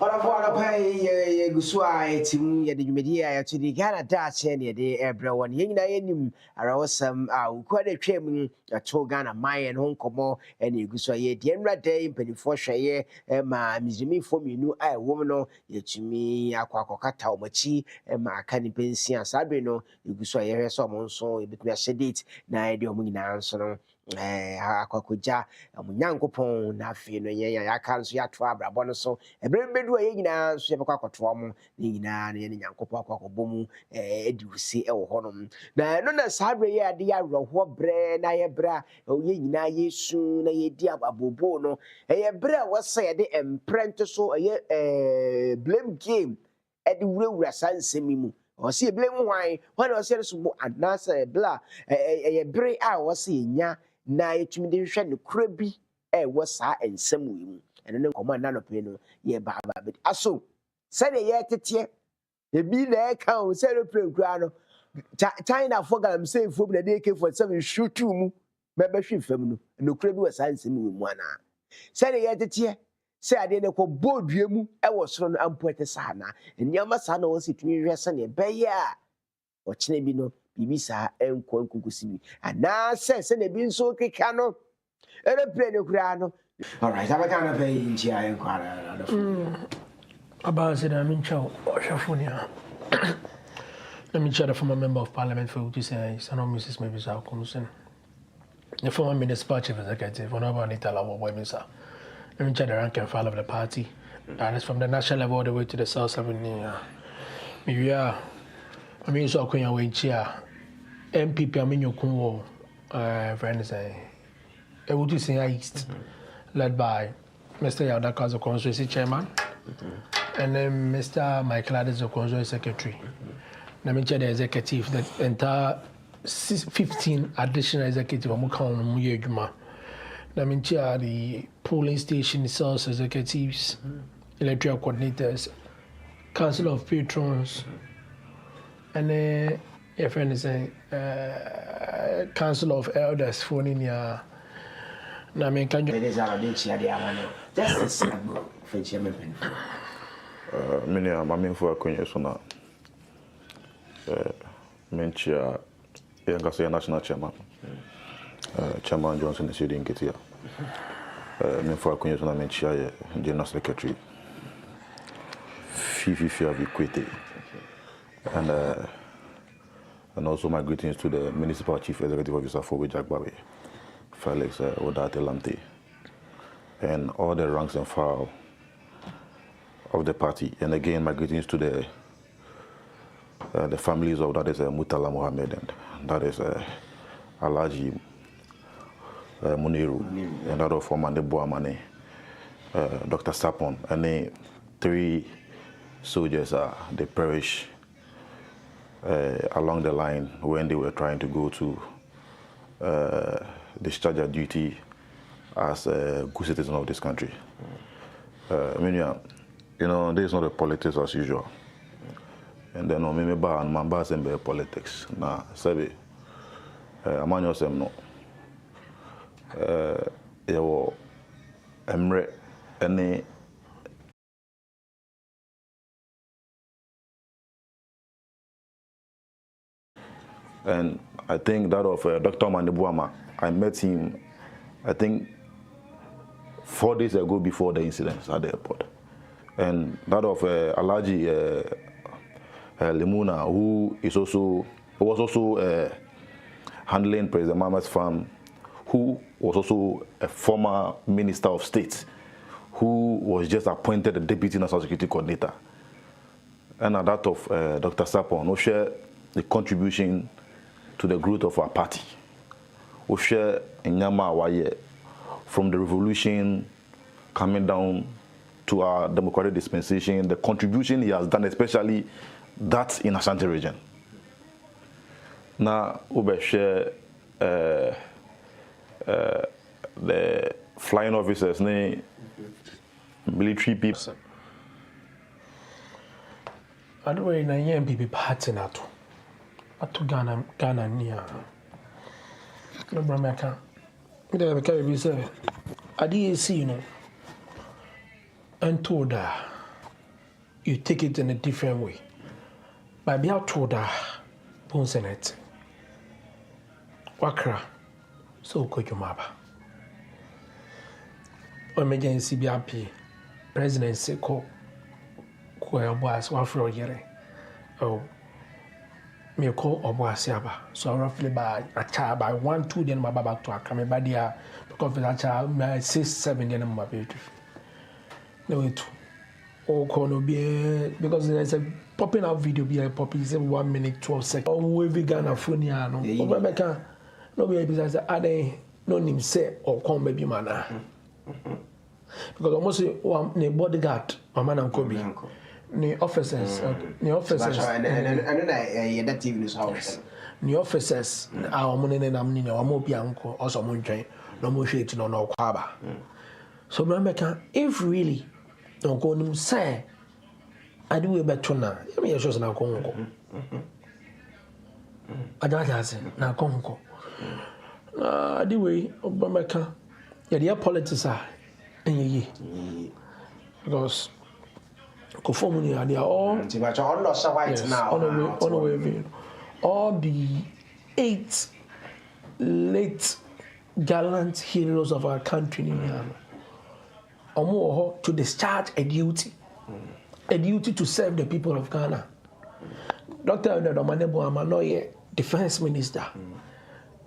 Ora buona pay gusua tim ye de dwumedia to di Ghana Daakye ne de ebra won ye nyina yenim arawsam a ukode twam to Ghana mayen ho nkomo ene gusua ye de enra day mpanifo hweye ma mizimi fo minu a ewom no yetumi akwakokata omachi ma aka ni pensia sabe no gusua ye hwe so mo nso ebetumi a date na ye de omo nyina nso no akwakoja munyankopon na afi no ye ya aka nso ya to abrabọ no so eberebedu a ye nyina so ye bekwa akoto mo ne nyina na ye nyankopon akwakobo mu edi usi e wo honom na no na sabre ye ade ya roho bre na ye bra ye nyina yesu na ye di abobo no ye bra wose ye de emprent so ye blame game edi wurawura sansemi mu o se blame hwan wan o se so bo anasa bla ye bre a wose nya na yetumi de hwehwe ne kura bi wo saa ensem wi mu eno ne nkoma na no pe no ye ba be aso se ne ye tete e bi na e ka o se no pre kura no China for gam say fo na de AK47 shoot mu me be hwe fam no no kura bi wo saa ensem wi mu ana se ne ye tete se ade ne ko bodua mu wo soro no ampoete saa na nyama saa na wo se tumi hwe se ne be ya o kine bi no bibi saa enko nkukusi bi ana se ne bi nso keka no aeroplane kura no all right abaka na pay nchi ayi kwara na about said I'm in chow Shafunia. Let me chat the former member of parliament for which say son of Mrs. Mabisa Comson. The former municipal chief executive honorable Anita Lawa Wemisa. Let me chat the rank and file of the party. That is from the national level all the way to the South 7 we are I mean so Queen away chair MPP I mean your friends I would you say East led by Mr. Yadaka, the constituency chairman, and then Mr. Michael Adams, the constituency secretary. Let me check the executive, the entire 15 additional executive. I'm counting them. Let me check the polling station sales executives, electoral coordinators, council of patrons, and then your friend is saying council of elders for Ninia. Na me kan it is our ditch ya dia mano just for chairman many am amen for akwenye so na menchia yanga so national chairman chairman Johnson is leading ketia men for akwenye so na menchia general secretary fifi have quitted and also my greetings to the municipal chief executive officer for Wijakbawe Felix Odate Lamte, and all the ranks and file of the party. And again, my greetings to the families of that is Mutala Mohammed and that is Alaji Muniru and that of Omande Boamane, Dr. Sapon, and the 3 soldiers they perished along the line when they were trying to go to discharge their duty as a good citizen of this country. I mean, you know, this is not a politics as usual. And then, maybe ban members and politics. Nah, sabi, among yourself, no. You emre any. And I think that of Dr. Mandebuama, I met him, I think, 4 days ago before the incidents at the airport. And that of Alaji Limuna, who was also handling President Mama's farm, who was also a former Minister of State, who was just appointed the Deputy National Security Coordinator. And that of Dr. Sapon, who shared the contribution to the growth of our party. We share in Nyama from the revolution coming down to our democratic dispensation, the contribution he has done, especially that in Ashanti region. Now, we share the flying officers, military people. I don't know if MPP party nato. Atu Ghana near. No Bramaka. There can be said. I did see no. And told her you take it in a different way. But be out told that Bonsenet Wakra so Kojumaba emergency BRP presidency ko boys one for year. Oh, me call Oboasiaba. So roughly by a child by 1-2 then my back to a coming by the because that child 6-7 then my baby. No it all corner be because there's a popping out video be a poppy 1 minute 12 seconds. Oh, we vegan afuniano. Obameka no be because I they no name say or come baby mana. Because almost one bodyguard or man and Kobe. Ni officers and that TV news house. Ni officers our money na amni na omo bia nko also mo ntwen no mo hwe ti no na kwaba. So Brambeka if really don't go nim say I do better na me yesho na konko. Adada say na konko. Na the way Brambeka ya the politics are enye because Kofomuni are they all on the way all the 8 late gallant heroes of our country to discharge a duty to serve the people of Ghana. Dr. Omanebo Amanoye, defense minister.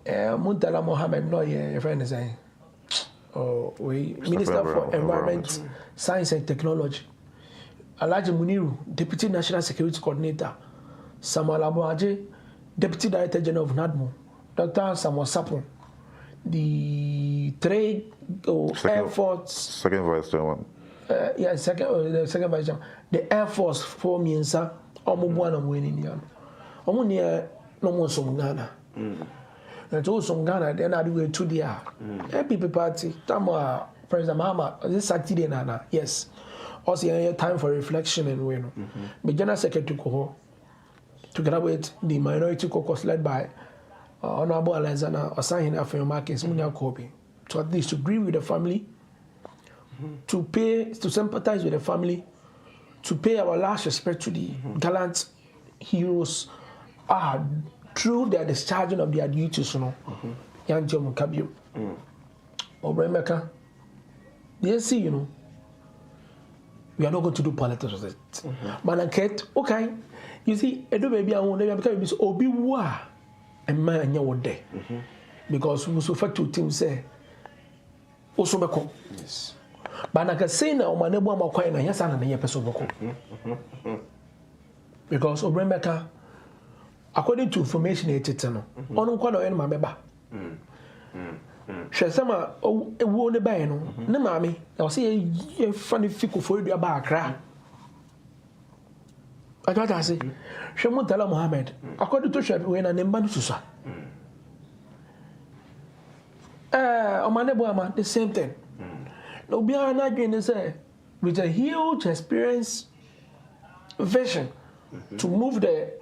Muntala Mohammed Noye, your friend is saying, Minister for Environment, Science and Technology. Alaji Muniru, Deputy National Security Coordinator. Samuel Abuaje, Deputy Director General of NADMO. Dr. Samuel Sapon, the Trade Air Force. Second Vice Chairman. The second Vice Chairman. The Air Force for Miensa, Omubuana Wininian. Omunia no more some Ghana. And also Ghana, then I do it to the People Party, Tama, President Mahama, this Saturday, Nana, yes. Also, time for reflection and win. The General Secretary Koho, together with the Minority Caucus led by Honorable Alexander Osahin Afro Marcus Munya Kobe, to at least agree with the family, to sympathize with the family, to pay our last respect to the gallant heroes through their discharging of their duties, Young Jomo Kabio. Obremeka, yes, we are not going to do politics with it. Manaket, okay. You see, I do baby I won't because Obi wa and man ya would day. Because we so fact to team say also beko. Yes. But I can say now my neighbor am quite na yes and na person beko. Because Obremeka, according to information no ono kwa no en ma beba. Shesama ewo ne bae no ne maame na say ye fani fiko for edua ba akra ajata say Shemutala Mohammed according to Shepi we na nemba no susa omanebo ama the same thing no bia na dwen say with a huge experience vision to move the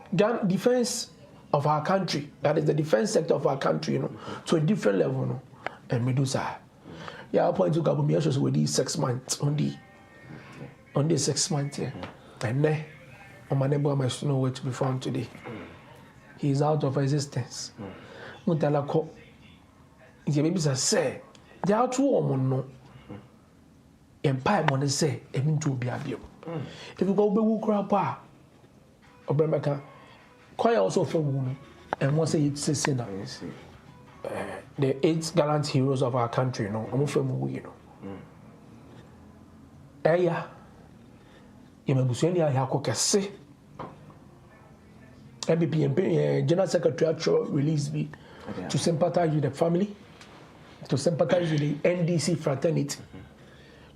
defense of our country, that is the defense sector of our country, to a different level, and Medusa. Yeah, I'll point to Gabumi shows with these 6 months on the 6 months, and then my neighbor must know where to be found today. He is out of existence. Mutala ko. The babies are say they are two women no. Empire money say even to be abio. If you go be wukra Obremeka, quite also for women, and once it's a sinner. The 8 gallant heroes of our country, I'm from we, Aya, Yamabusenia Yakokase, MBP, General Secretary released me to sympathize with the family, to sympathize with the NDC fraternity,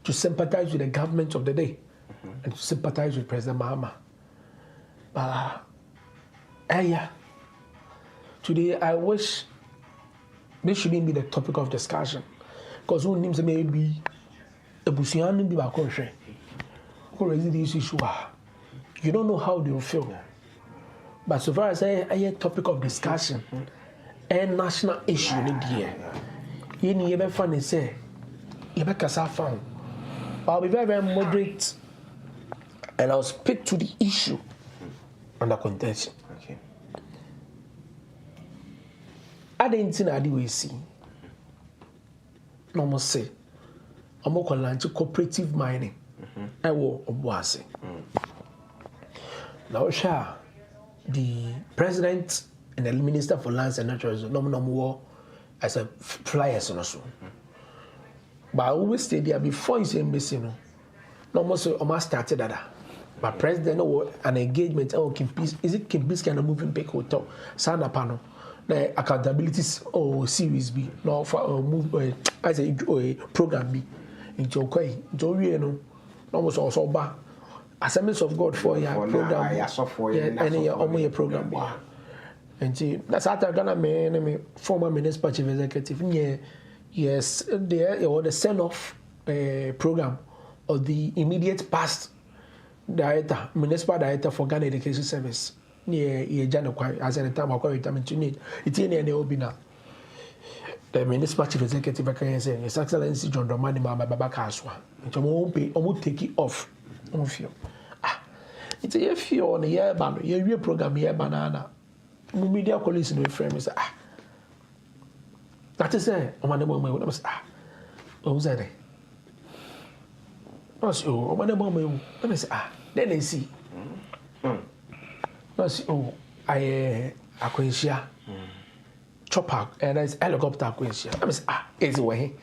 to sympathize with the government of the day, and to sympathize with President Mahama. Today I wish this shouldn't be the topic of discussion, because who names maybe a Busian be back who raise this issue. You don't know how they will feel. But so far as I hear topic of discussion and national issue in the year, you need to find say you better found. I'll be very, very moderate and I'll speak to the issue under contention. Okay. I didn't think I do see. No more say. I'm going to launch cooperative mining. I will obwase. Now, share the president and the minister for lands and natural resources no more as a flyers on us. But I always stay there before you say embassy. No more so almost started that. But president an engagement. Oh, is it Kimpis kind of moving big hotel? Sana panel. The accountability series B. No for move as a program B. Into okay. Into almost also bad. Assemblies of God for your program. Any your program. And see, that's how Ghana me former municipal chief executive. Yes, there was the send-off program of the immediate past director, municipal director for Ghana Education Service. Yeah, January as an time I call it. To need it's in any obina. The municipal chief executive I can say His Excellency John Dramani Mama Baba Kaswa. It won't pay, won't take it off. It's a few on the year ban, your program here banana. Media colleagues in the frame is that is it. On the moment, what was that? Oh, on the moment, let me say, then they see. I acquaintia chopper and it's helicopter acquaintia. Let me say, it's away.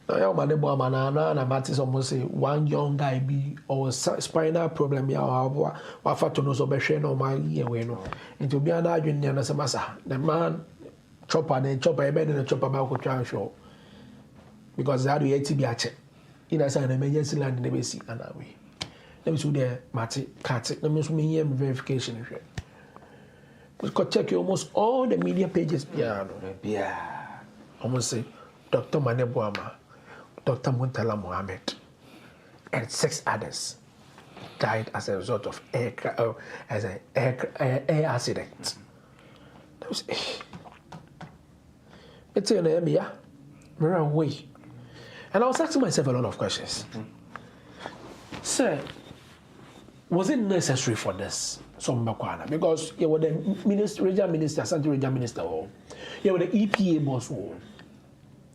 Now, my neighbor, man, and I'm almost say one young guy be or spinal problem. Ya, what for to know so better no my year we know. Into be an argument, and as a massa, the man chopper, then chopper, I made in a chopper about to show because that we be a check. In a sign emergency land in the basic and that way. Let me see there, Matty, cat, let me see verification. We could check almost all the media pages. Yeah, almost say Dr. Manebuama. Dr. Muntala Mohammed and 6 others died as a result of air accident. That was it's in the area, way. And I was asking myself a lot of questions. Sir, was it necessary for this? Because you were the regional minister, Central Regional Minister, you were the EPA boss.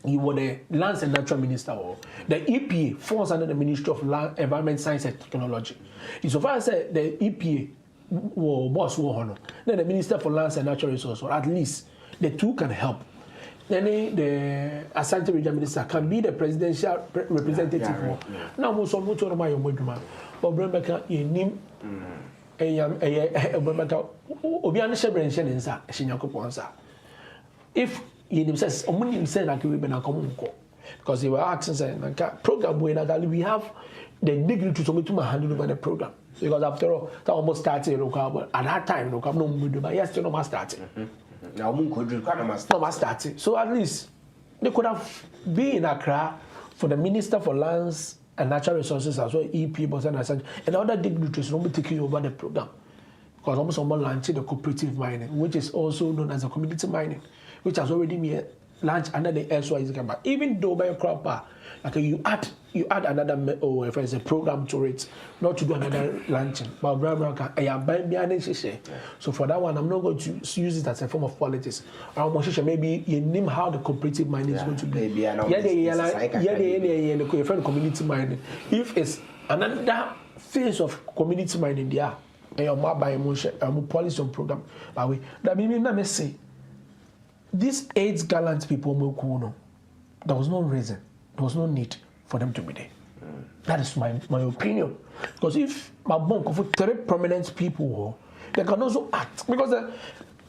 You were the Lands and Natural Minister, or the EPA falls under the Ministry of Land, Environment, Science and Technology. So far as the EPA boss, then the Minister for Lands and Natural Resources, or at least the two can help. Then the Asante Regional Minister can be the presidential representative. Now, most of them are my own. But Brembeka, you name Brembeka, Obiana Shebrenchen inside, Shinyakoponsa. If you says, Omuni said that we been a common call because they were asking, saying, program we have the dignity to submit to my handle over the program. Because after all, that almost started local, but at that time, local no more, but yes, still no more starting. Now, no more starting. So at least they could have been in Accra for the Minister for Lands and Natural Resources as well, EP, and other dignitaries will be taking over the program. Because almost someone launched the cooperative mining, which is also known as a community mining, which has already been launched under the SYZ camp. Even though by a crop, like you add another if it's a program to it, not to do another launching. But so for that one, I'm not going to use it as a form of politics. Maybe you name how the cooperative mining is going to be. Community mining. If it's another phase of community mining, there. And your by emotion, policy on program. But we that me say these 8 gallant people, there was no reason, there was no need for them to be there. That is my opinion. Because if my bunk of 3 prominent people, they can also act. Because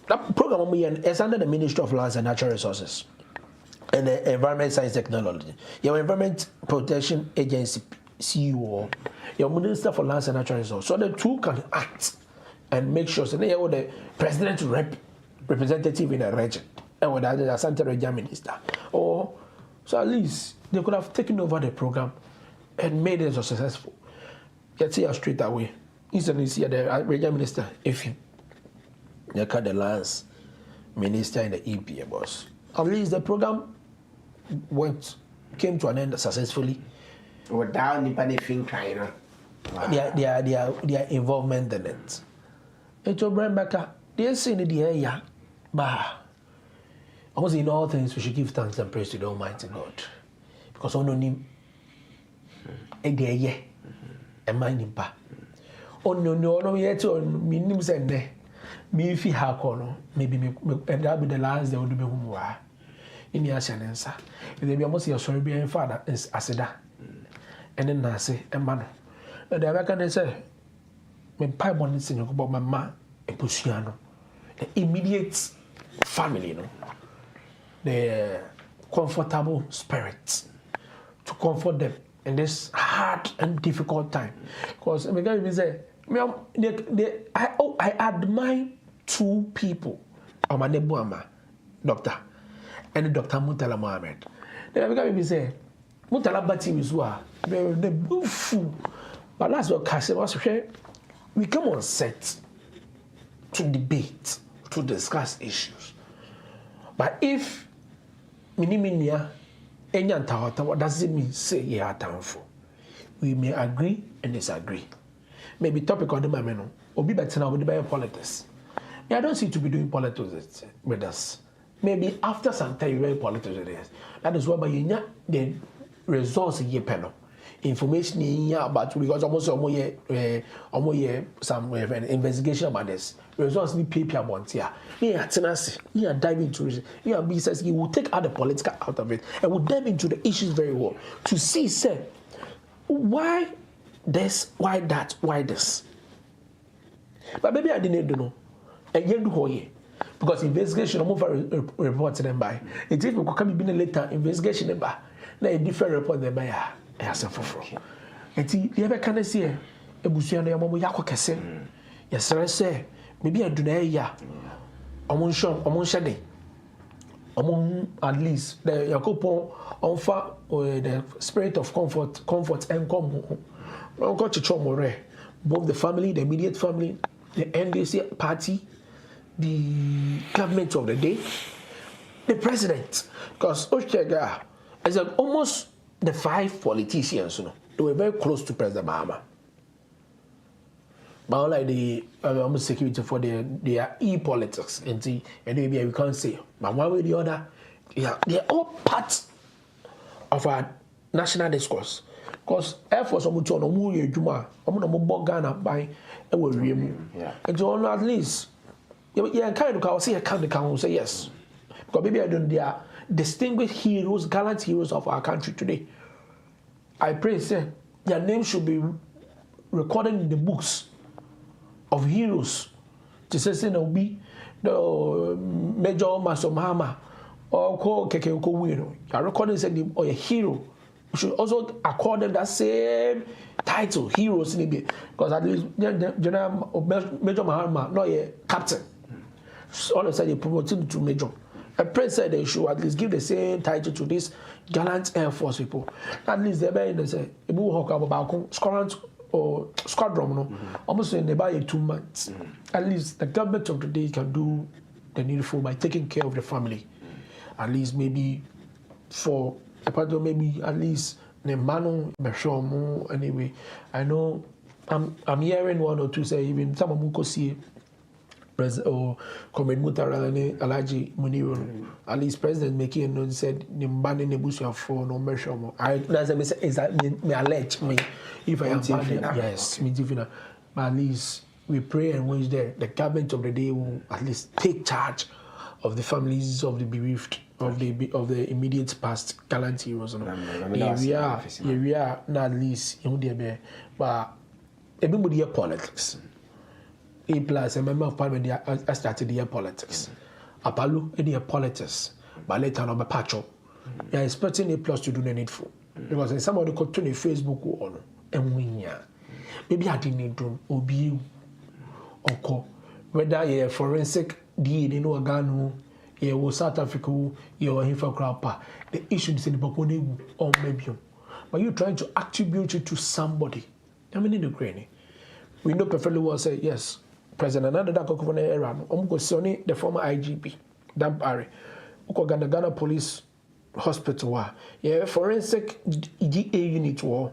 that program is under the Ministry of Lands and Natural Resources and the Environment, Science and Technology. Your Environment Protection Agency CEO, your Minister for Lands and Natural Resources. So the two can act and make sure. So they are the president representative in a region, and with the Asante Regional Minister. Or so at least they could have taken over the program and made it successful. Get here straight away. Instantly see the Regional Minister, if you cut the Lands Minister and the EPA boss. At least the program came to an end successfully. Without any trying. their involvement in it. It's your brain back. They say in the air, bah. Almost in all things, we should give thanks and praise to the Almighty God. Because on him, a day, yeah, a mining pa. On no, yet on me, names and there. Me, if you have corner, maybe and that'll be the last day will be whom we are. In your answer, if they be almost your sorry being father is Asida. And then I say, a man. The American say, when pipe one is saying about my ma, a Pusiano, the immediate family, you know. The comfortable spirits to comfort them in this hard and difficult time. Because I admire two people, Amanebuama, doctor, and Dr. Mutala Mohammed. Then say, Mutala Bati Wizwa, the boofu. But that's what Cassie was saying. We come on set to debate, to discuss issues. But if Miniminia, what does it mean? Say, yeah, for. We may agree and disagree. Maybe topic on the mameno, or be better now with the politics. I don't see to be doing politics with us. Maybe after some time, you're politics with us. That is why you need the results in your panel. Information in here about because almost some investigation about this. Results need paper about here. You are tenacity. You are diving into it. You are business. You will take out the political out of it and will dive into the issues very well to see, say, why this, why that, why this. But maybe I didn't know. And you do because investigation almost report them by. It is because come be later investigation by. Now a different report them by. Yes, and you ever can see a busian yako kese. Yes, sir, I say, maybe I do not ya. Among shade. Among at least the Yakopo on far the spirit of comfort and come. Uncle Chichomore, both the family, the immediate family, the NDC party, the government of the day, the president. Because Oshega is almost the 5 politicians, you know, they were very close to President Mahama. But like the almost security for their e-politics and maybe we can't say, but one way or the other, they're all part of our national discourse. Because Air Force on Mutu on Muye Juma, I'm going to Ghana by a word. And so at least, yeah, kind of say a count say yes. Because maybe I don't, they are distinguished heroes, gallant heroes of our country today. I pray, say, their names should be recorded in the books of heroes. To say, no, be the Major Master Mahama or call Keke Wino. You are recording saying, or a hero. We should also accord them that same title, heroes in it. Because at least General Major Mahama, not a captain. So all of a sudden, they promoted to Major. A president said they should at least give the same title to these gallant Air Force people. At least they say, a bull hawk about squadron, no? Almost in about 2 months. At least the government of the day can do the needful by taking care of the family. At least maybe for a part of maybe at least the man anyway. I know I'm hearing 1 or 2 say even some of them could see or Comrade Mutarani Alaji Muniru, at least President Meki said the banning the bush for no measure. I that's a message is that me allege me if I am banning, yes, me divina. But at least we pray and wish the government of the day will at least take charge of the families of the bereaved of the immediate past gallant heroes. We are not at least but everybody here politics. A plus a member of parliament I started the politics. Apalu in the politics, but later on a patcho. You are expecting A plus to do the needful. Because somebody could turn a Facebook on and win. Maybe I didn't do obi or call whether a forensic DNA no organ, you South Africa, you are here for crowd. The issue is in the Bokoni or maybe. But you're trying to attribute it to somebody. I mean, in the granny. We know perfectly well say yes. President another that go era no the former IGP that Barry Ghana Police Hospital forensic GA unit war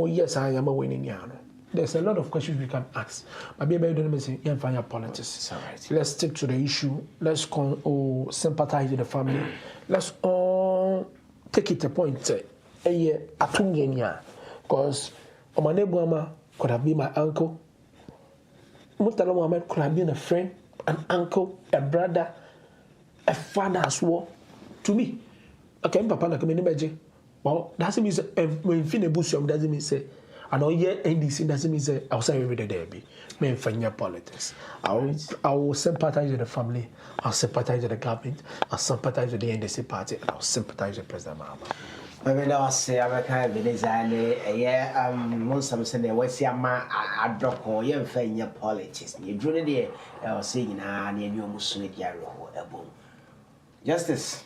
yes I am winning yano there's a lot of questions we can ask. But maybe don't say you find your politics. Right. Let's stick to the issue. Let's sympathize with the family. Let's all take it a point. Because Omanebuama could have been my uncle. Murtala Mohammed could have been a friend, an uncle, a brother, a father as well to me. Okay, Papa, I can well, doesn't mean when Fine Busham doesn't mean say, I know yet NDC doesn't mean say, I'll say every day there be. Me find your politics. I will sympathize with the family, I'll sympathize with the government, I'll sympathize with the NDC party, and I'll sympathize with President Mahama. I mean, I say, I'm a kind of yeah, most some say, what's your man, I drop on your find your politics. You drew it there, I was saying, and you almost need your boom. Justice.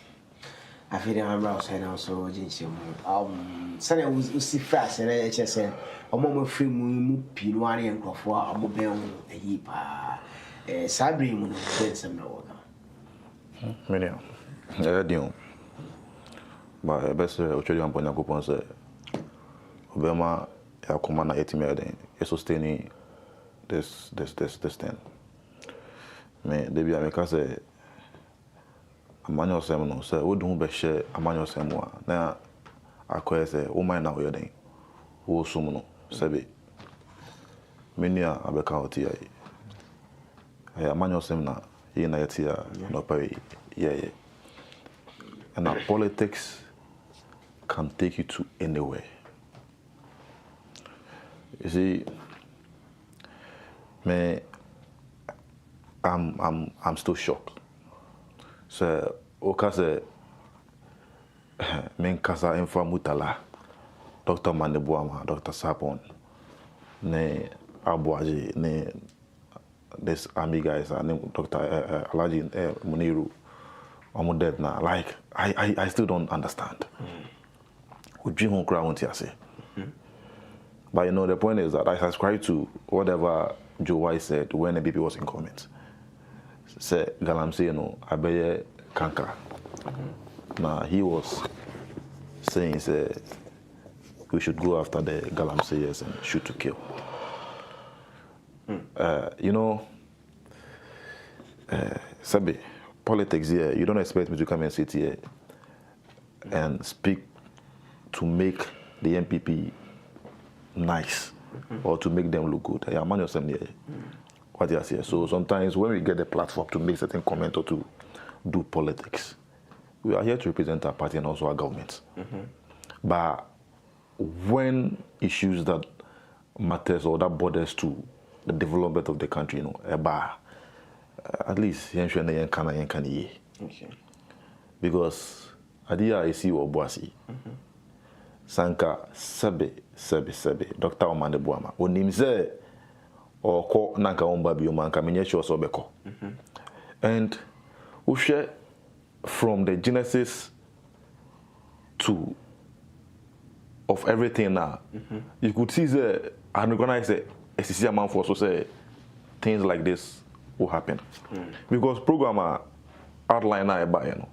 I feel I'm outside now, so Sunday was see fast, and I just said, a moment free moon, Pinwani and Crawford, a mobile, a heap, Sabri, when you some no. Many, I do. But best, I'll tell you, I'm going to go on, say, Obama, I command 80 million, sustaining this thing. Me, Debbie, I make say. Manual Seminole said, "What do you share a manual Samoa?" Now, I quite say, "Oh, my now, you're saying, who Sumuno, Sabi, Minia, Abacautia, a manual seminar, in a tia, no pay, yeah. And our politics can take you to anywhere. You see, me, I'm still shocked. So, okase men kasa info mutala Dr. Mandebuama, Dr. Sapon, ne Abuaji, ne this army guys, and Dr. Alaji Muniru, I'm dead now. Like I still don't understand. We dream on ground here, say. But you know the point is that I subscribe to whatever Joe White said when the BP was in comments. Say Galamsey, you know, Abeye Kanka. Now he was saying, say, we should go after the Galamseyers and shoot to kill. You know, Sabi, politics here, you don't expect me to come and sit here and speak to make the MPP nice or to make them look good. I am on yourself here. What you say. So sometimes when we get the platform to make certain comment or to do politics, we are here to represent our party and also our government. But when issues that matters or that borders to the development of the country, you know, at least okay. Because adia I see what bossy. Sanka sebe Dr. Omande Buama. Onimse or ko nanka omba biomanka minyesho so beko. And we share from the genesis to of everything now. You could see the and recognize the SCC man for so say things like this will happen. Because programmer outline now about, you know,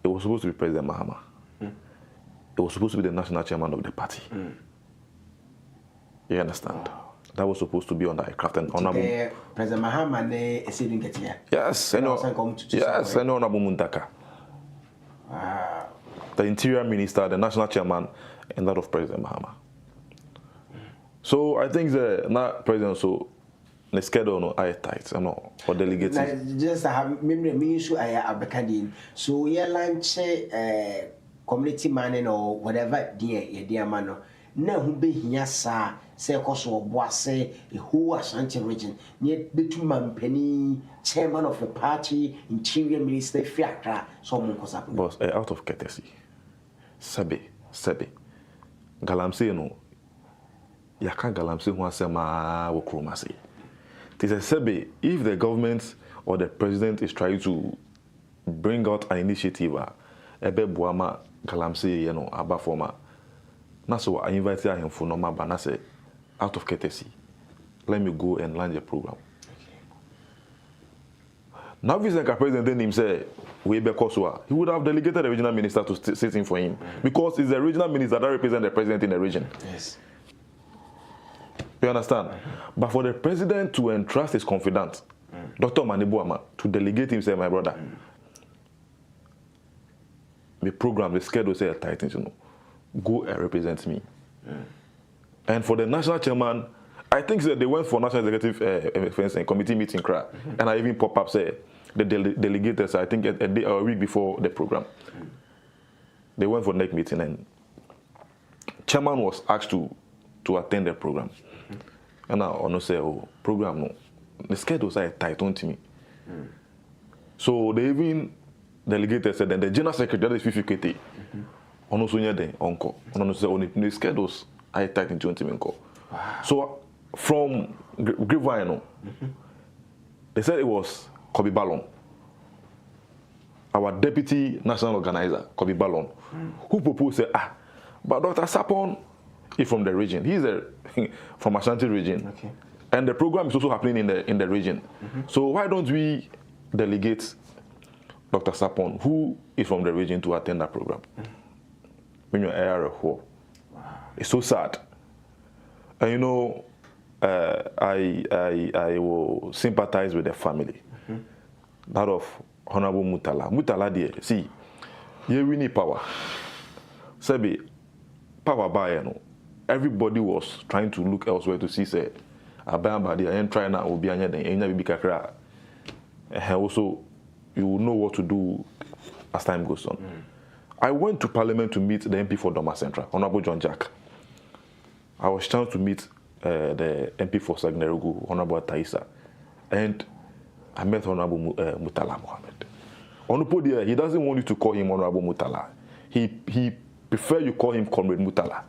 it was supposed to be President Mahama. It was supposed to be the national chairman of the party. You understand? That was supposed to be on the aircraft and honorable. President Mahama is sitting here. Yes, and honorable Muntaka. The interior minister, the national chairman, and that of President Mahama. So I think the not president so the schedule no eye tight, no or delegates. Just have me issue I abekadin. So yeah lunch community man or whatever dear man na hu be hia sa say koso oboase e whole Ashanti region near between penny chairman of the party, interior minister fiakra so mon kosa. Boss out of courtesy. Sabe Galamsey no yaka Galamsey ho asema wo kroma say. It is a Sebe, if the government or the president is trying to bring out an initiative, ebe buama Galamsey, you know, aba forma. Na so I invited him for normal, but na say out of courtesy, let me go and launch the program. Now, if the president then him say we be Kosua, he would have delegated the regional minister to sit in for him because it's the regional minister that represents the president in the region. Yes. You understand? But for the president to entrust his confidant, Dr. Manibuama, to delegate him, say, my brother, the program, the schedule, say, Titans, go and represent me. And for the national chairman, I think that they went for national executive committee meeting, and I even pop up, say, the delegators, I think a day or a week before the program, they went for next meeting, and chairman was asked to attend the program. And I want to say, oh, program, no. The schedule was tight on to me. So they even delegated said that the general secretary, that is FIFIKT, on also near the uncle. On say, on the schedules, I tight into me. So from Grapevine, they said it was Kobe Ballon, our deputy national organizer, Kobe Ballon, who proposed, say, but Dr. Sapon is from the region. He's from Ashanti region. Okay. And the program is also happening in the region. So why don't we delegate Dr. Sapon, who is from the region, to attend that program? When you're area, it's so sad. And you know, I will sympathize with the family. That of Honorable Mutala. Mutala, dear, see, we need power. Sebi, power by, everybody was trying to look elsewhere to see, say, Abambadi, I ain't trying now, will be anya then, ain't be kakra. And also, you will know what to do as time goes on. I went to Parliament to meet the MP for Doma Central, Honorable John Jack. I was chance to meet the MP for Sagnerugu, Honorable Taisa, and I met Honorable Mutala Mohammed. Honorable there, he doesn't want you to call him Honorable Mutala. He prefer you call him Comrade Mutala.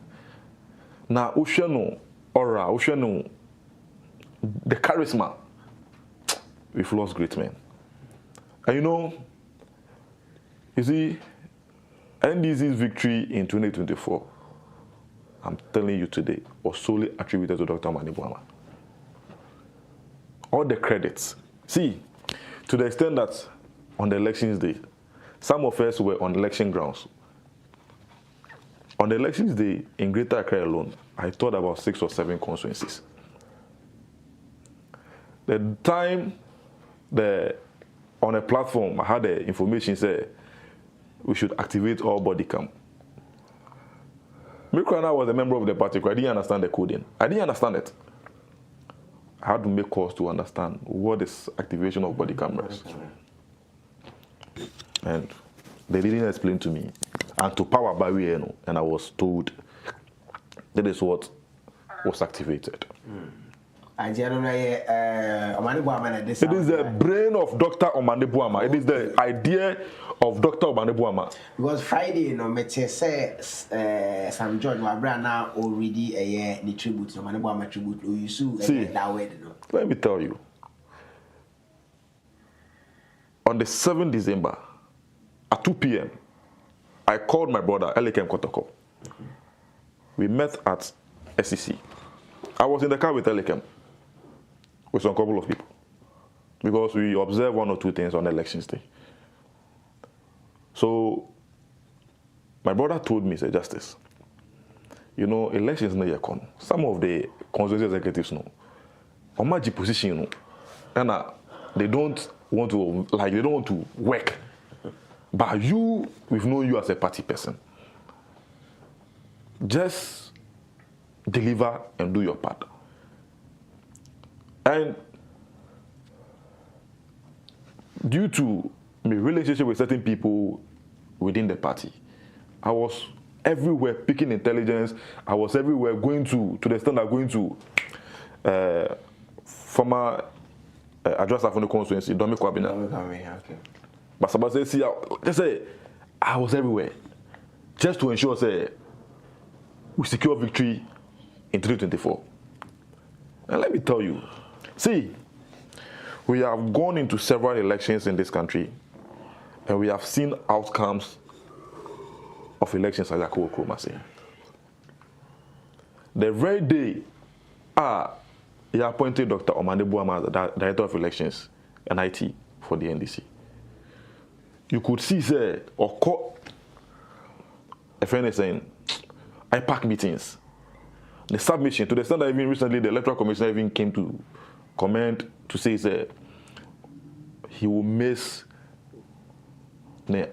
Now, Oshano, Ora, Oshano, the charisma, we've lost great men. And you see, NDC's victory in 2024, I'm telling you today, was solely attributed to Dr. Manibuama. All the credits. See, to the extent that on the elections day, some of us were on election grounds. On the elections day, in Greater Accra alone, I thought about 6 or 7 constituencies. The time on a platform, I had the information say we should activate all body cam. Mikrana was a member of the party, I didn't understand the coding. I didn't understand it. I had to make calls to understand what is activation of body cameras. And they didn't explain to me. And to power barrier, and I was told that is what was activated. It is the brain of Dr. Omanibuama. It is the idea of Dr. Omanibuama. Because Friday, say Sam George now already a tribute to Omanibuama tribute. See, let me tell you. On the 7th December, at 2 p.m., I called my brother, Elikem Kotoko. We met at SEC. I was in the car with Elikem, with some couple of people, because we observed 1 or 2 things on elections day. So, my brother told me, say, Justice, elections no yakon. Some of the constituency executives know, on my position, and they don't want to work. But we've known you as a party person. Just deliver and do your part. And due to my relationship with certain people within the party, I was everywhere picking intelligence. I was everywhere going to the extent of going to former address of the constituency, Domi Kwabina. Okay. But somebody say, just say, I was everywhere, just to ensure, say, we secure victory in 2024. And let me tell you, see, we have gone into several elections in this country, and we have seen outcomes of elections as Yakubu Kurumasi. The very day, he appointed Dr. Omanibuama as the Director of Elections and IT for the NDC. You could see, say, a friend is saying, IPAC meetings. the submission, to the extent that even recently the Electoral Commission even came to comment to say that he will miss the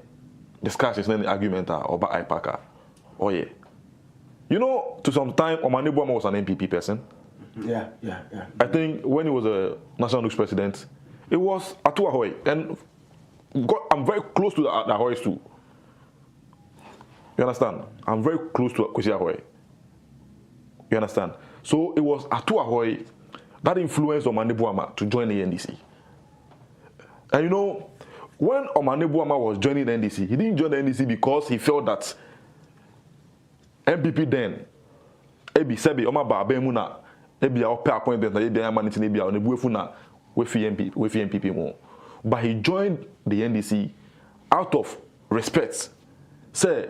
discussions and the argument about IPACA. Oh yeah. You know, to some time, Omane Boamah was an NPP person. Yeah. I think when he was a National Youth President, it was Atu Ahoy. And I'm very close to the Ahoys too. You understand? I'm very close to Kwesi Ahoy. You understand? So it was Atu Ahoy that influenced Omane Boamah to join the NDC. And you know, when Omane Boamah was joining the NDC, he didn't join the NDC because he felt that MPP then, Ebi Sebi, Oma Ba Bemuna, Ebi our pay appointment, Ebi Amaniti, Ebi our Nebuefuna, with MPP more. But he joined the NDC out of respect. Say,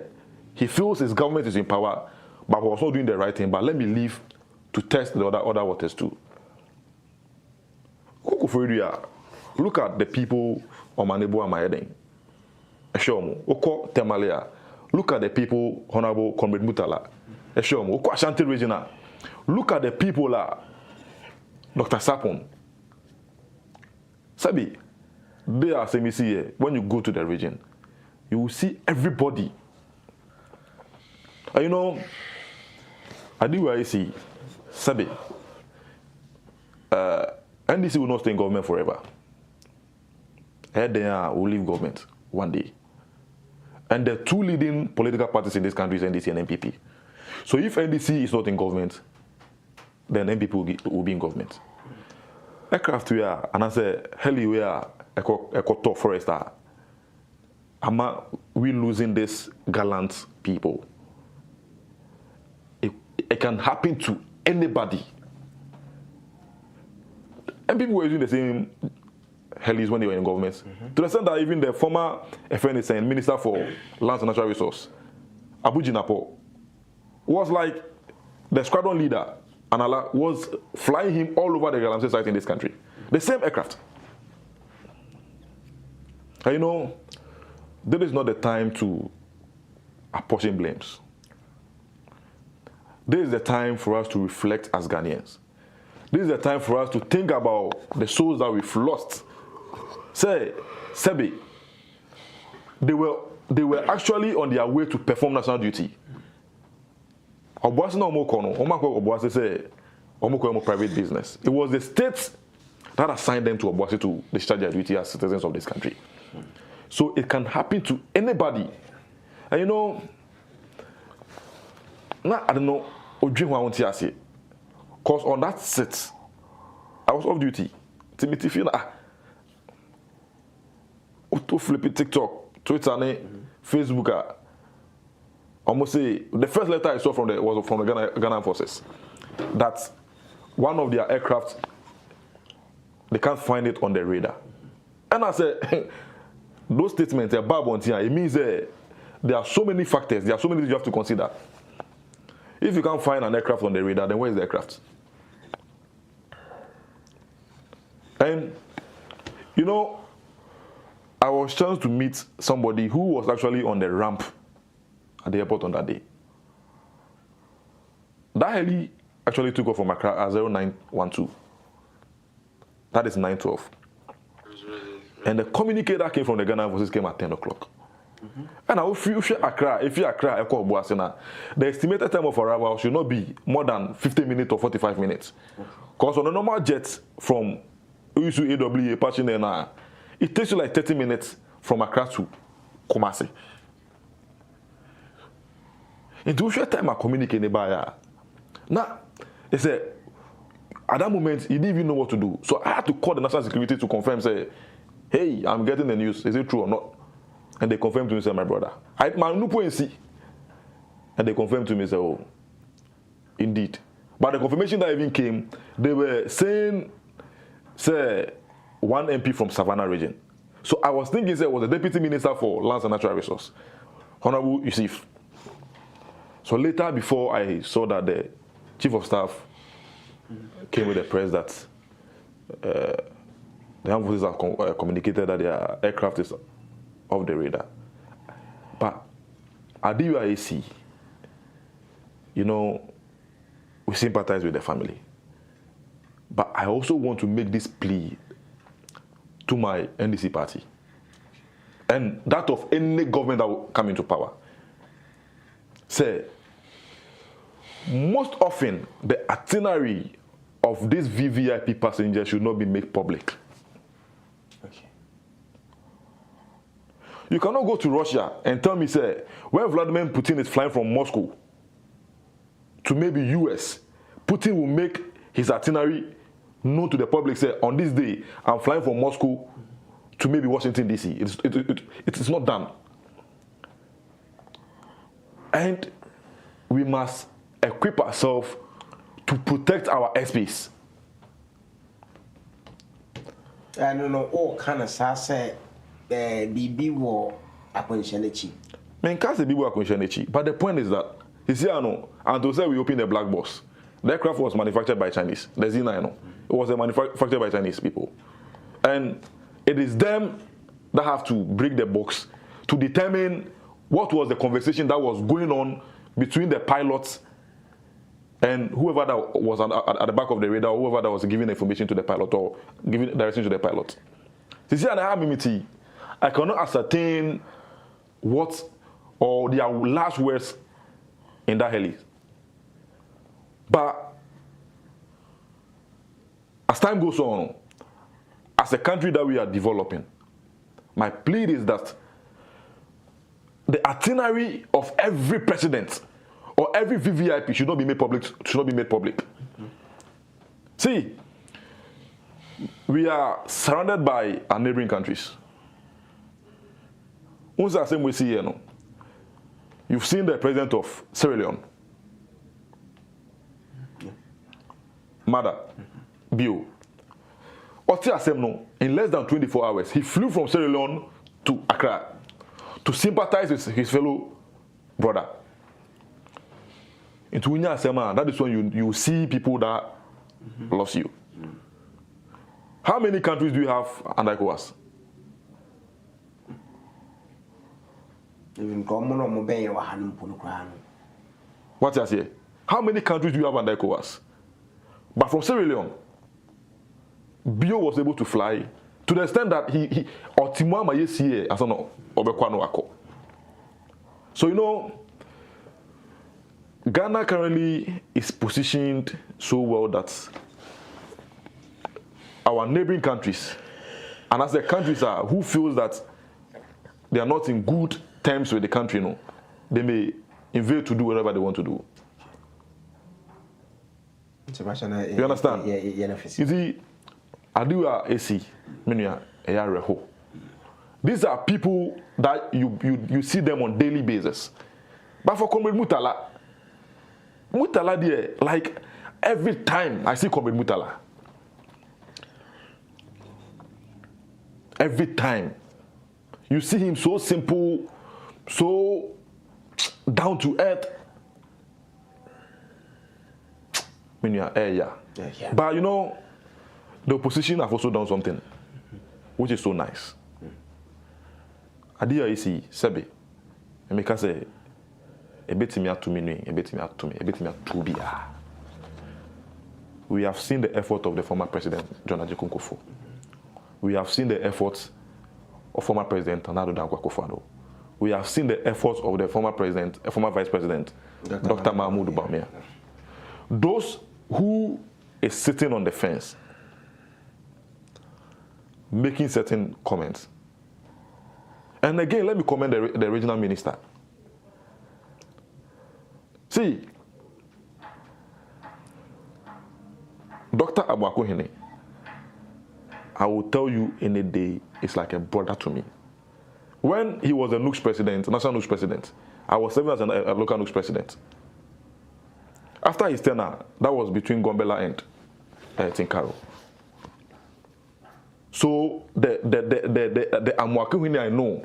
he feels his government is in power, but was not doing the right thing. But let me leave to test the other waters too. Look at the people Omane Boamah heading. Oko Temalea. Look at the people Honorable Comrade Mutala. Oko Ashanti Regional. Look at the people Dr. Sapon. Sabi, they are saying here, when you go to the region, you will see everybody. And you know, I do what I see. Sabi, NDC will not stay in government forever. They will leave government one day. And the two leading political parties in this country is NDC and MPP. So if NDC is not in government, then MPP will be in government. Aircraft we are, and I say, heli we are, top forester. We losing this gallant people. It can happen to anybody. And people were using the same helis when they were in government. To the extent that even the former FNSN Minister for Lands and Natural Resource, Abu Jinapo, was like the squadron leader, and Allah was flying him all over the Galamsey site in this country. The same aircraft. And you know, this is not the time to apportion blames. This is the time for us to reflect as Ghanaians. This is the time for us to think about the souls that we've lost. Say, Sebi, they were actually on their way to perform national duty. Obuasi na omokono, omako Obuasi say, omoko private business. It was the states that assigned them to Obuasi to discharge their duty as citizens of this country. So it can happen to anybody. And you know, now I don't know, because on that set, I was off duty. Timothy Fina, to flip it TikTok, Twitter, Facebook. Almost say the first letter I saw was from the Ghana forces that one of their aircraft, they can't find it on the radar. And I said, those statements are bad on here. It means there are so many factors, there are so many things you have to consider. If you can't find an aircraft on the radar, then where is the aircraft? And you know, I was chanced to meet somebody who was actually on the ramp at the airport on that day. That heli actually took off from Accra at 0912. That is 912. And the communicator came from the Ghana forces came at 10 o'clock. And if you Accra, the estimated time of arrival should not be more than 50 minutes or 45 minutes. Because on a normal jet from USU AWA, Apache, it takes you like 30 minutes from Accra to Kumasi. Into short time I communicate about now, they said at that moment he didn't even know what to do. So I had to call the national security to confirm, say, hey, I'm getting the news. Is it true or not? And they confirmed to me, say, my brother. And they confirmed to me, say, oh, indeed. But the confirmation that even came, they were saying, say, one MP from Savannah region. So I was thinking, say, it was the Deputy Minister for Lands and Natural Resource, Honorable Yusuf. So later, before I saw that the Chief of Staff came with the press that the armed forces have communicated that their aircraft is off the radar. But at the UIAC, you know, we sympathize with the family. But I also want to make this plea to my NDC party and that of any government that will come into power. Say, most often the itinerary of these VVIP passengers should not be made public. Okay. You cannot go to Russia and tell me, say, when Vladimir Putin is flying from Moscow to maybe US, Putin will make his itinerary known to the public, say, on this day, I'm flying from Moscow to maybe Washington, D.C. It is not done. And we must equip ourselves to protect our airspace. I don't know, all kind of say, BB war, Akonshanichi. Men can't say BB war, but the point is that, you see, I know, and to say we open the black box, the aircraft was manufactured by Chinese. The Z9, I know. It was manufactured by Chinese people. And it is them that have to break the box to determine what was the conversation that was going on between the pilots and whoever that was at the back of the radar, whoever that was giving information to the pilot or giving direction to the pilot. You see, I cannot ascertain what or their last words in that heli. But as time goes on, as a country that we are developing, my plea is that the itinerary of every president or every VVIP should not be made public. See, we are surrounded by our neighboring countries. Once the same we see here, no? You've seen the president of Sierra Leone, Mother, Bio. In less than 24 hours, he flew from Sierra Leone to Accra to sympathize with his fellow brother. That is when you see people that loves you. How many countries do you have under ECOWAS? What I say? How many countries do you have under ECOWAS? But from Sierra Leone, Bio was able to fly to the extent that he so you know, Ghana currently is positioned so well that our neighboring countries, and as the countries are who feels that they are not in good terms with the country, no, they may invade to do whatever they want to do. You understand? You see, Adiwa AC, these are people that you see them on daily basis. But for Comrade Mutala there, like every time I see Comrade Mutala, every time you see him so simple, so down to earth. But you know, the opposition have also done something which is so nice. Adia isi sebe, emeka say, ebetimi atumi nui, ebetimi atubi. We have seen the effort of the former president John Ajay Kunkofo. We have seen the efforts of former president Nana Daakye Akufo-Addo. We have seen the efforts of the former vice president Dr. Mahmoud Bawumia. Those who is sitting on the fence, making certain comments. And again, let me commend the regional minister. See, Dr. Abuakuhene, I will tell you in a day, it's like a brother to me. When he was the NUX president, national NUX president, I was serving as a local NUX president. After his tenure, that was between Gombela and Tinkaro. So the Abuakuhene I know,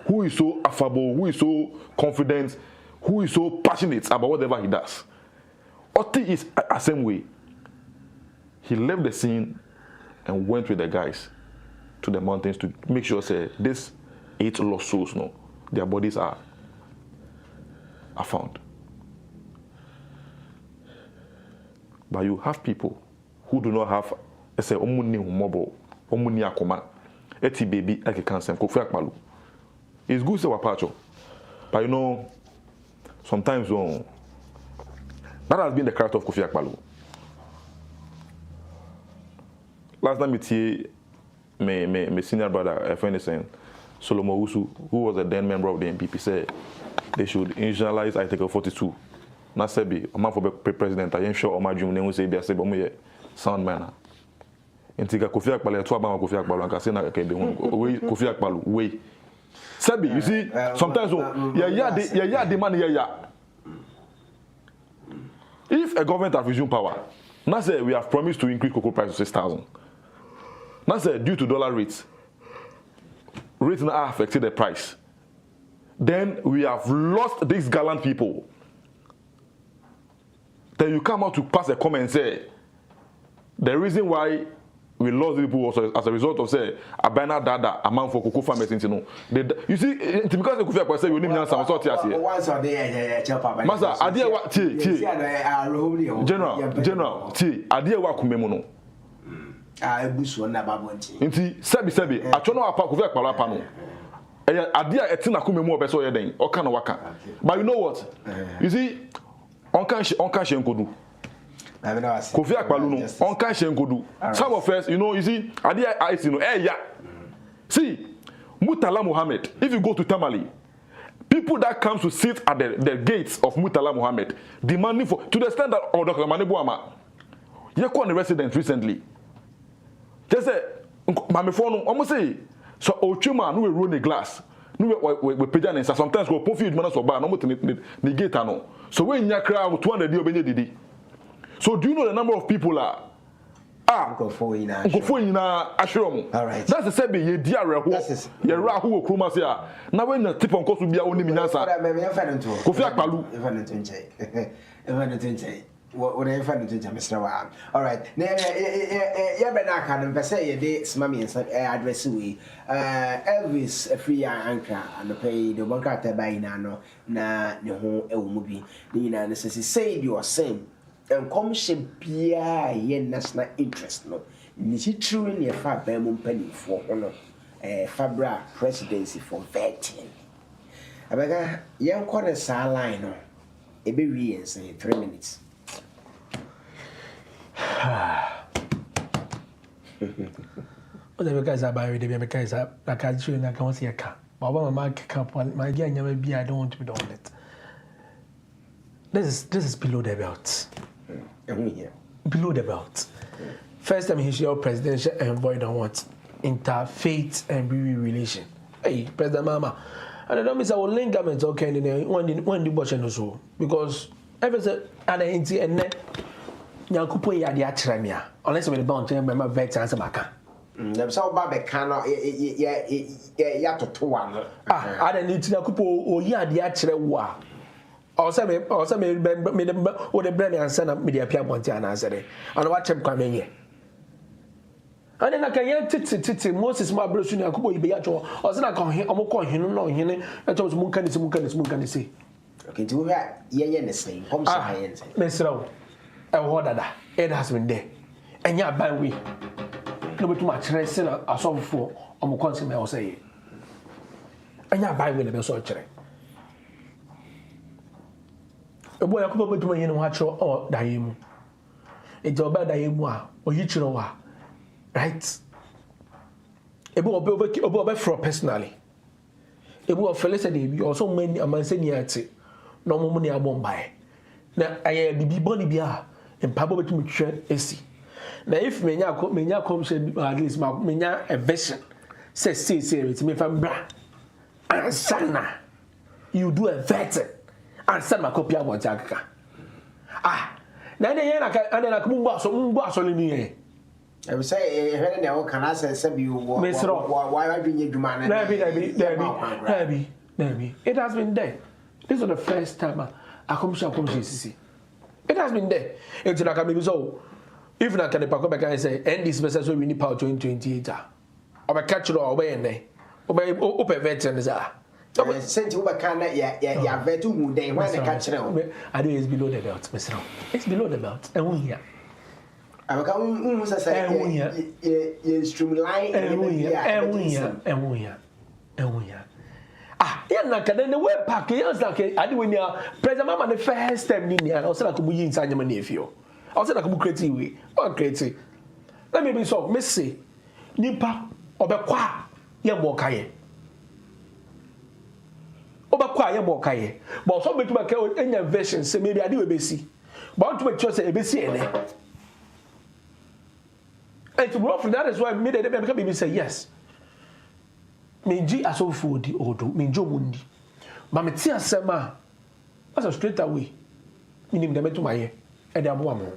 who is so affable, who is so confident, who is so passionate about whatever he does. Oti is the same way. He left the scene and went with the guys to the mountains to make sure say these 8 lost souls, no, their bodies are found. But you have people who do not have, I say, omuni mobile, omuni akoma, eti baby, eke cancer, Kofi Akpalu. It's good to say wapacho, but you know, sometimes that has been the character of Kofi Akpalu. Last time we see my senior brother, a friend is saying, Solomon Usu, who was a then member of the NPP, said they should institutionalize Article 42. Na sebi o man for be president ayen sure o ma dwum ne hu se bia se bo mo ye sound man entiga Kofi Akpalu to aba Kofi Akpalu anka se na ka be hu we Kofi Akpalu we sebi you see sometimes ya the man ya if a government have resumed power na say we have promised to increase cocoa price to 6,000 na say due to dollar rates now affected the price, then we have lost these gallant people. Then you come out to pass a comment and say, the reason why we lost people was as a result of say abana dada amount for cocoa farmers. You see, because the Kofi Akpalu say you need to some sort here. Once a day, Master, idea what? General, idea what kumemono. Inti sebi achono apa Kofi Akpalu apa no adia etina kumemu obeso ye den oka na waka but you know what you see onka shenkodu Kofi Akpalu no onka shenkodu some of us you see adia ice see Murtala Muhammad if you go to Tamale people that come to sit at the gates of Murtala Muhammad demanding for to the extent that Dr. Manebuama you call the residents recently. Just say, my phone almost say, so Ochuma, no, we run a glass. No, we pay sometimes go profit man so bad, no, negate no. So when you crowd 200 did. So do you know the number of people are? Go for in Ashram. All right. That's the same, ye dear, ye rahu, Krumasia. Now when the tip on course will be only Minasa. Kofi Akpalu. What I find to Mr. Wam. All right. Yabenaka and Pessay, de Smammy and address we Elvis a free anchor and pay the one carter by Nano, na the whole movie. Nina necessity say you are same. And commission Pia yen national interest no. Nisi true in your fat Belmont penny for honor Fabra presidency for 13. I beg young quarter line no. A baby and say 3 minutes. The guys are buried, the guys are like I should not see a car. But when my camp, my young maybe I don't want to be on it. This is below the belt. Below the belt. First time he's your presidential envoy don't want interfaith and relation. Hey, President Mama. And I don't miss our link government okay when the watch and so because ever said and and Nyakupo ya de atremia unless we don't remember vet answer maka dem so ba be kan no ya toto one ada ni Nyakupo o ya de atrɛ wo a o se me o de brand answer na me de apia bonti ana answer de ana wa chem kwa menye ana na kan ya titi Moses ma bro su Nyakupo ibe ya cho o se na kan he o mo ko hinu no hene e to mun kan ni se okay ti wo ha ye ne sei kom sa ha yen sei mesrawo it has been there. And yeah, by way. No, too much rest. I saw before. I'm consumer. I'll say. And yeah, by way, the best orchard. A boy, I could put my in watch or Daim. It's about Daimwa or Yichinoa. Right? A boy over for personally. A boy of Felicity, you also many a man seniority. No more money I won't buy. Now I be bonny beer. And probably to make AC. Now, if menya comes at least menya a version says serious me from bra and sana you do a veteran and send my copy of what Jacka. Now the end and then I come back so in I would say, can I say you why are you man? Maybe. It has been there. This is the first time I come to see. It has been there. It's like maybe so. If not, can the Paco back and say, end this message we need power 2028. Or catch it all away and they open veterans are. Sent you back, yeah, veteran, they want to catch it. I think it's below the belt, Mr. It's below the belt, and we here. Amaka unsa say ye streamline emunya ah ya na kada ne we pack ya like ade we nia president mama the first time ni nia o say like mu yi nsa nyama na efio o say like mu create we o create let me be so me say nipa obekwa ye mo kaye obekwa ye mo kaye but so betu ka enya version say maybe ade we be si but to make sure say e be si ene and to rough that is why me dey be say yes Minji asofu odi odo minjo mundi ba me ti asem a asa straight away minim dem to maye e dey aboa mo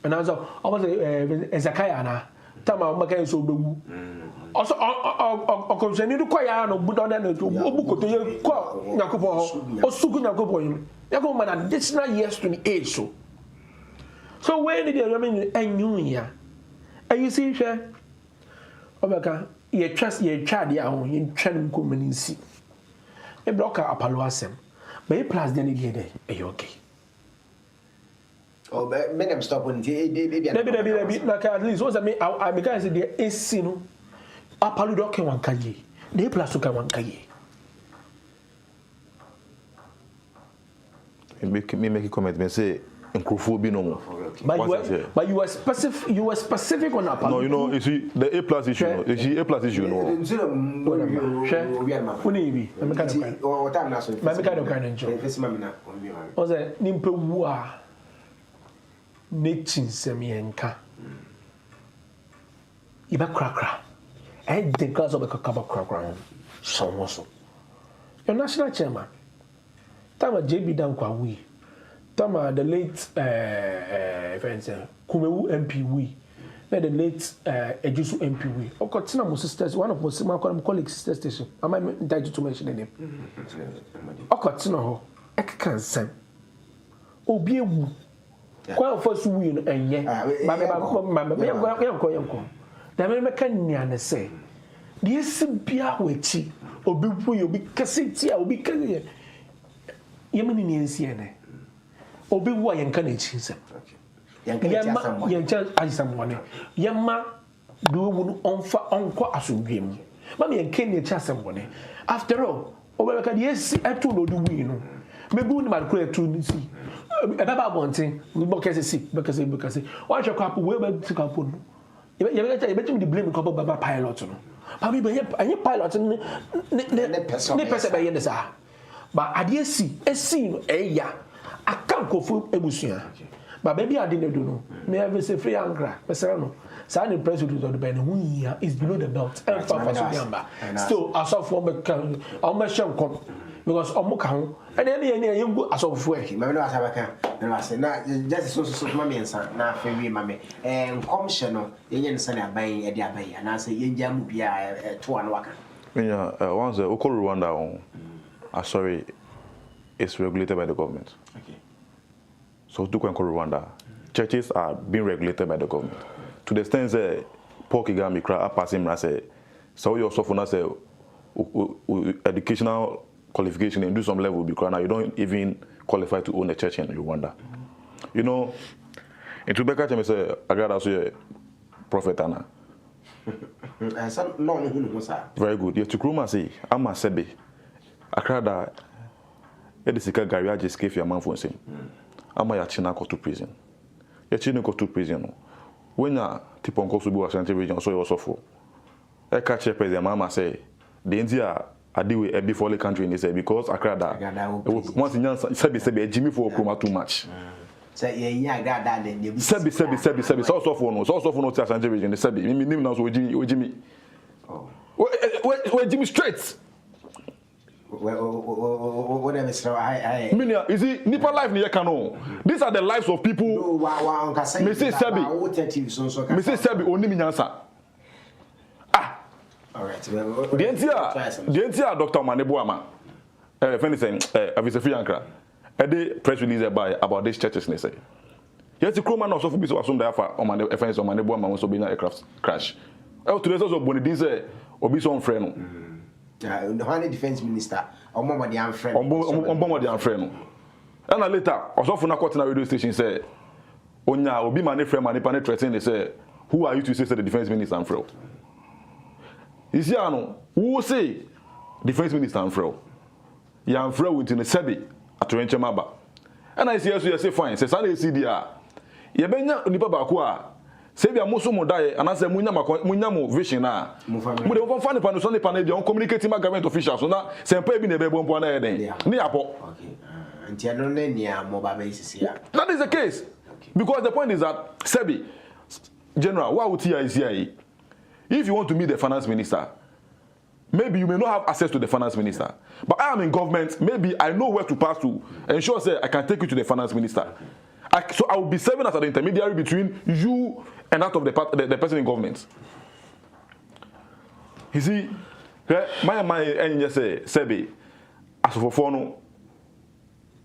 and also almost Ezekiah na tama o maka so bewu also okonjeni du kwaya no budo na obukoto ye kwa Nyankopon osugu Nyankopon Nyankopon man additional years 28 so when did you mean enyunya and you see she obaka ye trust ye twade ahun ye twanu komanisi e bloka apalo asem but plus then dey e okay oh make them stop when baby like at least once I because the AC no apalo do kan wan kaye dey plus so kan wan kaye make a comment me say Nkrofobi no more. But you were specific on that part. No, you know, you see the A+ issue. You see A+ issue, no. What time now? My kind of enjoy. Was a nimpe wa nature semienka. Iba krakra. I the class of a krakra. So. Your national chairman. Time JB down kwa we. Tama the late friends Kumewu MP we the late Ejusu MP we okotina mo sisters one of my colleague sister station am I entitled to mention the name okotina ho ekkan sam obi ewu kwa first we no enye ba me yanko da me kan nia ne say the sibia wechi obi wu obi kaseti a obi kase yemini ni ensi ene obi wo yanka na chinsem yanka asam woni yamma do mu onfa onko asodwem ma me yanka na chasem woni after all obi ka dey si etu no do wi no mebu ni mal ko etu ni si e baba bontin we bokese si because wa hwe kwapo we ba ti kwapo no ye be timi di blame ko baba pilot no pa me be any pilot ne pese be yen sa ba ade esi no eya akankofu ebusuya ba baby ade ne do no me have say free angra person no sa ni president of the ben hu hia is below the belt and for so gamba still asofo be kan o ma shenkom because omo ka ho and then ye yengu asofo e me no asabaka no ase na just so ma me nsa na afa wi ma me nkomhye no yenye nsa na aban e de aban na say yenja mu bia to an waka once Okoro Rwanda sorry it's regulated by the government. Okay. So to Rwanda, churches are being regulated by the government. To the extent that Paul Kagame cry passing and say, so you also for say educational qualification and do some level because now you don't even qualify to own a church in Rwanda. You know, in Tubeka Chame say I got also prophet Anna. Very good. You to Kruma say Ama Sebe. Akrada Edisika Garia just gave your man for him. Ama ya china go to prison. Ya china go to prison. When ya tipon go to be Ashanti region, so you also for. I catch up the mama say the India adiwe e before the country in say because Akrada once in Sebi Jimmy for Kruma too much. Say yeah Akrada then Sebi so for no to Ashanti region the Sebi me name now so Jimmy. Oh. Where Jimmy straight. Whatever, so I you see, Nipa life near Kano. These are the lives of people. Mr. Sebi, Mr. Sebi, only Minyansa. All right. The entire Dr. Manebuama, friend saying, Avisa Fiankra, a press release about these churches. They say, yes, the Croman also for Biso assumed therefore on my friends on Manebuama also being a aircraft crash. Oh, to the source of Bonadize or Biso on friend. The defense minister, on Mama the friend. On Mama the friend. And later, also for Nakota radio station said, Onya obi mane frame mane pane threatening they say who are you to say the defense minister and frail. You see ano who say defense minister and frail. Ya and frail within the sebi atorenche maba. And I see you say fine say say see dia. Ye benya nipa ba ko a say bia mo so mo dae anase munya mo vision na. Mo de won fa nipa no so nipa na bia on communicate ma government officials so na sempa bi na be bompo na ye den. Ni apo. Okay. That is the case. Because the point is that, Sebi, General, why would is here? If you want to meet the finance minister, maybe you may not have access to the finance minister. But I am in government, maybe I know where to pass to. Ensure say I can take you to the finance minister. So I will be serving as an intermediary between you and that of the person in government. You see, my and say, Sebi, as for fono.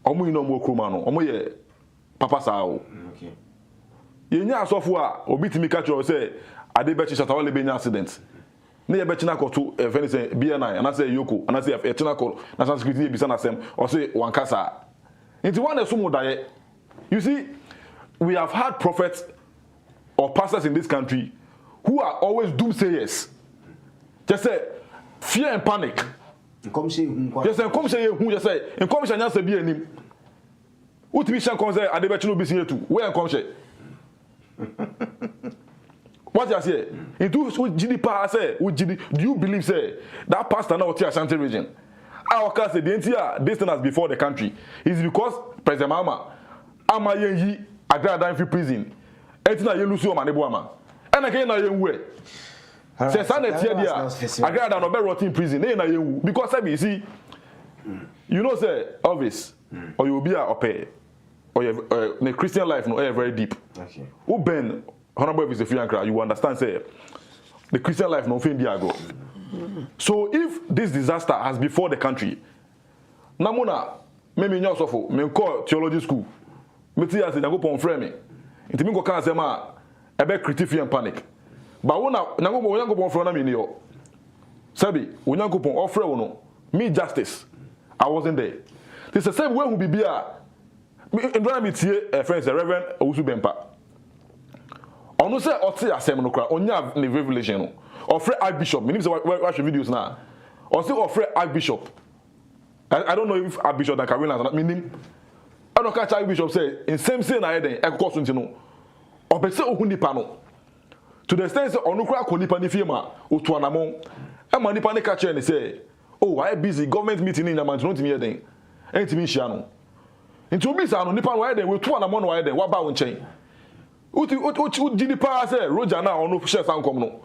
Omo ino mo kroma no omo ye papa sao okay yenya asofo a obi timi ka cho say ade be chichata wale be nya accident na ye be china ko to e say BNI and say yoko and say e china ko national security be sana sem or say wankasa nti one esumo daye. You see, we have had prophets or pastors in this country who are always doomsayers. Just say fear and panic. Come say come say who just say and come say nyansa bi anim utimi shan come say adebechi no bi sin etu where come say what you say into gd pa say do you believe say that pastor now to Ashanti region our can say the entire distance as before the country is because President Mama ama yi agrada free prison etina ye lusu o manebo ama ena ke na ye nwe. Say Sunday here there. I got an over rotting prison. Because I see, you know, say obvious, or you will be a pay, or you the Christian life no very deep. Okay. Who ben honorable is a free and cry. You understand? Say the Christian life no fin diago. So if this disaster has before the country, namuna me nyo sofo me call theology school. Me ti ase nyago pon frame me. Nti me go kan say ma ebe critique and panic. But Onyankopon from na me yo. Sabi, Onyankopon offer no me justice. I wasn't there. This is the same way who be bia. In brother me tie friends Reverend Owusu Bempa. Ono say oti asem no kra onya ne revelation no. Offer Archbishop. Me nim say watch videos na. Or say offer Archbishop. I don't know if Archbishop that Carolina me nim. I don't catch Archbishop say in same say na eden e koso ntino. Obese ohun nipa no. To the extent that onukra ko nipa ni firma otu anamon e ma nipa ne ka che ne say oh why busy government meeting in Yaman no timi eden entimi hia no nti obi sa no nipa why den we tu anamon why den wa ba wo nchen uti gidi pa say roja na onu share sankom no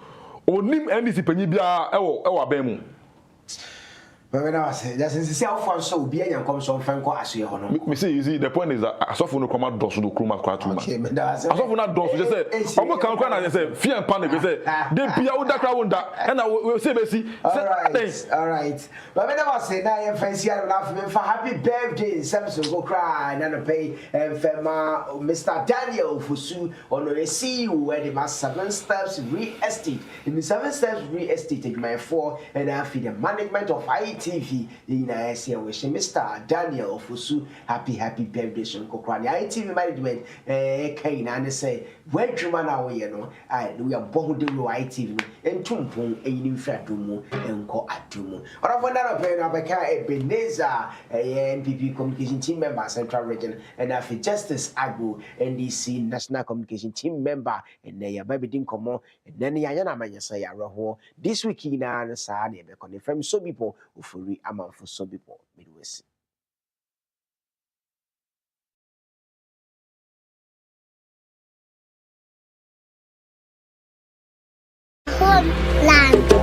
onim NDC panyi bia e wo aban mu. But when I say that's self so be a come so fan ko asue ho no. Me say you see the point is that asofo no come dosu do kroma kwa tuma. Asofo na dosu just say omo kan kwa na say fear and panic say dem bia wo da kra wo nda and we say be see. All right. But when I say na ye fancy I laugh me for happy birthday Samson go cry na no pay fema Mr. Daniel Fusu ono e see you where the mass 7 steps real estate. In the 7 steps real estate in my 4 and I feed the management of TV in IC wish Mr. Daniel Fusu happy birthday son Kokrani ITV management kaina and say where Juma na we no we are born de no ITV en tumpon e ni fradumu enko adumu ora for na pe na beka Ebenezer NPP communication team member Central Region and afi Justice Agbo NDC National Communication team member and ya baby din komo and then ya na manya say ya roho this week na sa na be confirm so people ufuri amanfo so people Midwest. Homeland.